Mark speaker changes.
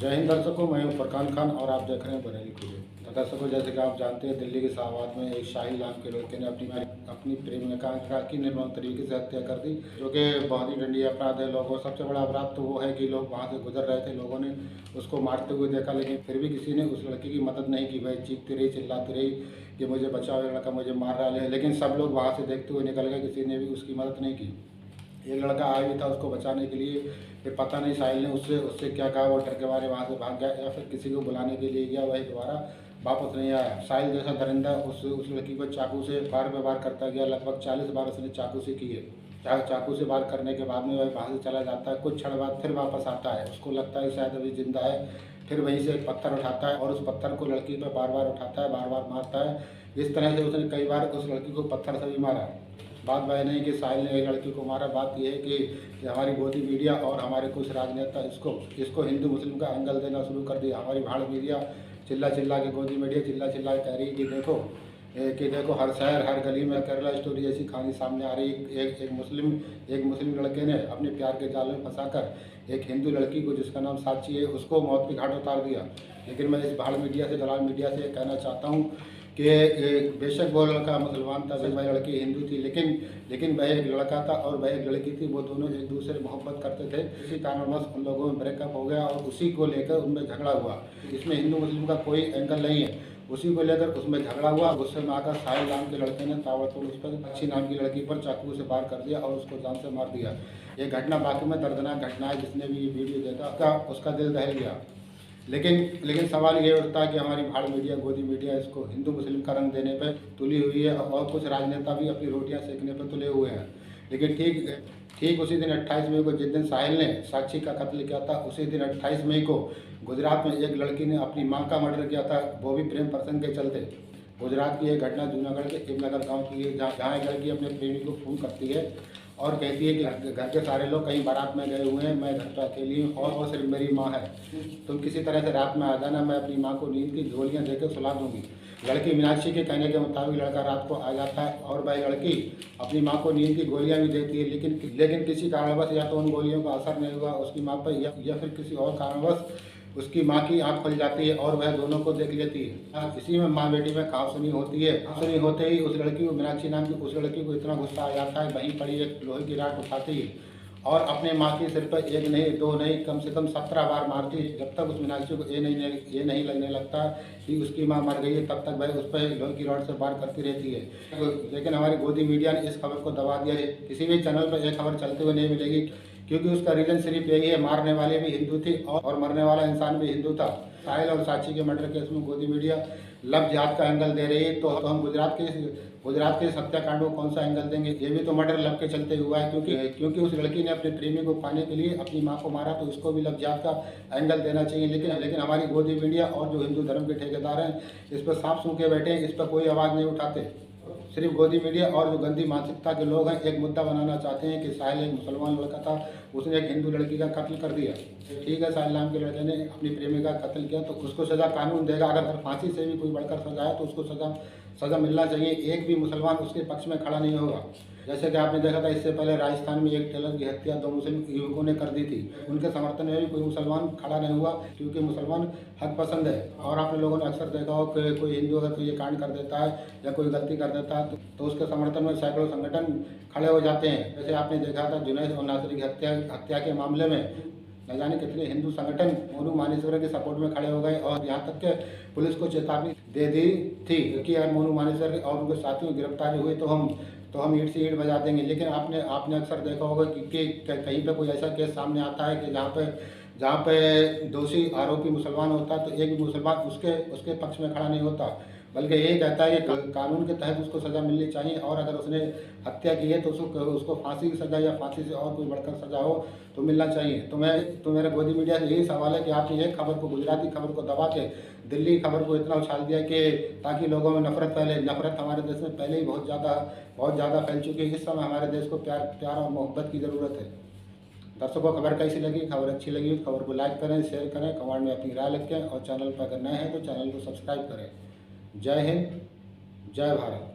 Speaker 1: जय हिंद दर्शकों, मैं हूं फरकान खान और आप देख रहे हैं बरेली टुडे। तो दर्शकों, जैसे कि आप जानते हैं, दिल्ली के शाहबाद में एक शाहिल नाम के लड़के ने अपनी प्रेमिका की निर्मम तरीके से हत्या कर दी, जो कि बहुत ही दंडनीय अपराध है। लोगों सबसे बड़ा अपराध तो वो है कि लोग वहाँ से गुजर रहे थे, लोगों ने उसको मारते हुए देखा, लेकिन फिर भी किसी ने उस लड़की की मदद नहीं की। वह चीखती रही, चिल्लाती रही कि मुझे बचाओ, ये लड़का मुझे मार रहा है, लेकिन सब लोग वहाँ से देखते हुए निकल गए, किसी ने भी उसकी मदद नहीं की। एक लड़का आया भी था उसको बचाने के लिए, फिर पता नहीं साहिल ने उससे उससे क्या कहा, वो डर के मारे वहाँ से भाग गया या फिर किसी को बुलाने के लिए गया, वही दोबारा वापस नहीं आया। साहिल जैसा दरिंदा उस लड़की को चाकू से बार पे वार करता गया, लगभग 40 बार उसने चाकू से किए। चाकू से वार करने के बाद में वह वहाँ से चला जाता है, कुछ क्षण बाद फिर वापस आता है, उसको लगता है शायद अभी जिंदा है, फिर वहीं से एक पत्थर उठाता है और उस पत्थर को लड़की पर बार बार उठाता है, बार बार मारता है। इस तरह से उसने कई बार उस लड़की को पत्थर से भी मारा। बात वह नहीं कि साहिल ने एक लड़की को मारा, बात यह है कि हमारी गोदी मीडिया और हमारे कुछ राजनेता इसको हिंदू मुस्लिम का एंगल देना शुरू कर दिया। हमारी भाड़ मीडिया चिल्ला चिल्ला के, गोदी मीडिया चिल्ला चिल्ला के कह रही है कि देखो हर शहर हर गली में केरला स्टोरी ऐसी कहानी सामने आ रही। एक मुस्लिम लड़के ने अपने प्यार के जाल में फंसाकर एक हिंदू लड़की को, जिसका नाम साक्षी है, उसको मौत के घाट उतार दिया। लेकिन मैं इस भाड़ मीडिया से, दलाल मीडिया से कहना चाहता हूँ कि बेशक वो लड़का मुसलमान था, वह लड़की हिंदू थी, लेकिन वह एक लड़का था और वह एक लड़की थी। वो दोनों एक दूसरे से मोहब्बत करते थे। इसी कारणवश उन लोगों में ब्रेकअप हो गया और उसी को लेकर उनमें झगड़ा हुआ। इसमें हिंदू मुस्लिम का कोई एंगल नहीं है, उसी को लेकर उसमें झगड़ा हुआ। गुस्से में आकर साहिल नाम के लड़के ने ताबड़तोड़ उस पर अच्छी नाम की लड़की पर चाकू से वार कर दिया और उसको जान से मार दिया। ये घटना बाकी में दर्दनाक घटना है। जिसने भी ये वीडियो देखा उसका दिल दहल गया। लेकिन सवाल ये उठता है कि हमारी भाड़ मीडिया, गोदी मीडिया इसको हिंदू मुस्लिम का रंग देने पर तुली हुई है और कुछ राजनेता भी अपनी रोटियां सेकने पर तुले हुए हैं। लेकिन ठीक उसी दिन 28 मई को, जिस दिन साहिल ने साक्षी का कत्ल किया था, उसी दिन 28 मई को गुजरात में एक लड़की ने अपनी मां का मर्डर किया था, वो भी प्रेम प्रसंग के चलते। गुजरात की एक घटना जूनागढ़ के हिमनगर गाँव की है, जहाँ एक लड़की अपने प्रेमी को फ़ोन करती है और कहती है कि घर के सारे लोग कहीं बारात में गए हुए हैं, मैं घर पर अकेली हूँ और सिर्फ मेरी माँ है, तुम किसी तरह से रात में आ जाना, मैं अपनी माँ को नींद की गोलियाँ देकर सुला दूंगी। लड़की मीनाक्षी के कहने के मुताबिक लड़का रात को आ जाता है और वह लड़की अपनी माँ को नींद की गोलियाँ भी देती है, लेकिन किसी कारणवश या तो उन गोलियों का असर नहीं हुआ उसकी माँ पर, या फिर किसी और कारणवश उसकी माँ की आंख खुल जाती है और वह दोनों को देख लेती है। इसी में माँ बेटी में कहासुनी होती है। कहासुनी होते ही उस लड़की को, मीनाक्षी नाम की उस लड़की को इतना गुस्सा आ जाता है, वहीं पड़ी एक लोहे की राड उठाती है और अपने माँ के सिर पर एक नहीं, दो नहीं, कम से कम 17 बार मारती है। जब तक उस मीनाक्षी को ये नहीं लगने लगता कि उसकी माँ मर गई है, तब तक वह उस पर लोहे की रॉड से वार करती रहती है। लेकिन हमारी गोदी मीडिया ने इस खबर को दबा दिया है। किसी भी चैनल पर यह खबर चलते हुए नहीं मिलेगी, क्योंकि उसका रीजन सिर्फ यही है, मारने वाले भी हिंदू थी और मरने वाला इंसान भी हिंदू था। साहिल और साक्षी के मर्डर केस में गोदी मीडिया लव जिहाद का एंगल दे रही है, तो हम गुजरात के हत्याकांड को कौन सा एंगल देंगे? ये भी तो मर्डर लव के चलते हुआ है, क्योंकि उस लड़की ने अपने प्रेमी को पाने के लिए अपनी माँ को मारा, तो इसको भी लव जिहाद का एंगल देना चाहिए। लेकिन हमारी गोदी मीडिया और जो हिंदू धर्म के ठेकेदार हैं, इस पर सांप सूंघे बैठे हैं, इस पर कोई आवाज़ नहीं उठाते। सिर्फ गोदी मीडिया और जो गंदी मानसिकता के लोग हैं एक मुद्दा बनाना चाहते हैं कि साहिल एक मुसलमान लड़का था, उसने एक हिंदू लड़की का कत्ल कर दिया। ठीक है, साहिल नाम के लड़के ने अपनी प्रेमिका का कत्ल किया तो उसको सज़ा कानून देगा। अगर फांसी से भी कोई बढ़कर सज़ा है तो उसको सज़ा मिलना चाहिए। एक भी मुसलमान उसके पक्ष में खड़ा नहीं होगा। जैसे कि आपने देखा था, इससे पहले राजस्थान में एक टेलर की हत्या 2 मुस्लिम युवकों ने कर दी थी। उनके समर्थन में भी कोई मुसलमान खड़ा नहीं हुआ, क्योंकि मुसलमान हक पसंद है। और आप लोगों ने अक्सर देखा हो कि कोई हिंदू अगर कोई ये कांड कर देता है या कोई गलती कर देता है तो उसके समर्थन में सैकड़ों संगठन खड़े हो जाते हैं। जैसे आपने देखा था जुनैद और नासिर की हत्या के मामले में न जाने कितने हिंदू संगठन मोनू मानेसर के सपोर्ट में खड़े हो गए और यहाँ तक के पुलिस को चेतावनी दे दी थी कि अगर मोनू मानेसर और उनके साथियों की गिरफ्तारी हुई तो हम ईंट से ईंट बजा देंगे। लेकिन आपने अक्सर देखा होगा कि कहीं पे कोई ऐसा केस सामने आता है कि जहाँ पे दोषी आरोपी मुसलमान होता है तो एक भी मुसलमान उसके पक्ष में खड़ा नहीं होता, बल्कि यही कहता है कि कानून के तहत उसको सज़ा मिलनी चाहिए और अगर उसने हत्या की है तो उसको फांसी की सज़ा या फांसी से और कोई बढ़कर सज़ा हो तो मिलना चाहिए। तो मेरा गोदी मीडिया से यही सवाल है कि आपने एक खबर को, गुजराती खबर को दबा के दिल्ली खबर को इतना उछाल दिया कि ताकि लोगों में नफरत फैले। नफरत हमारे देश में पहले ही बहुत ज़्यादा फैल चुकी है। इस समय हमारे देश को प्यार और मोहब्बत की ज़रूरत है। दर्शकों, खबर कैसी लगी? खबर अच्छी लगी तो खबर को लाइक करें, शेयर करें, कमेंट में अपनी राय लिखें और चैनल पर अगर नए हैं तो चैनल को सब्सक्राइब करें। जय हिंद, जय भारत।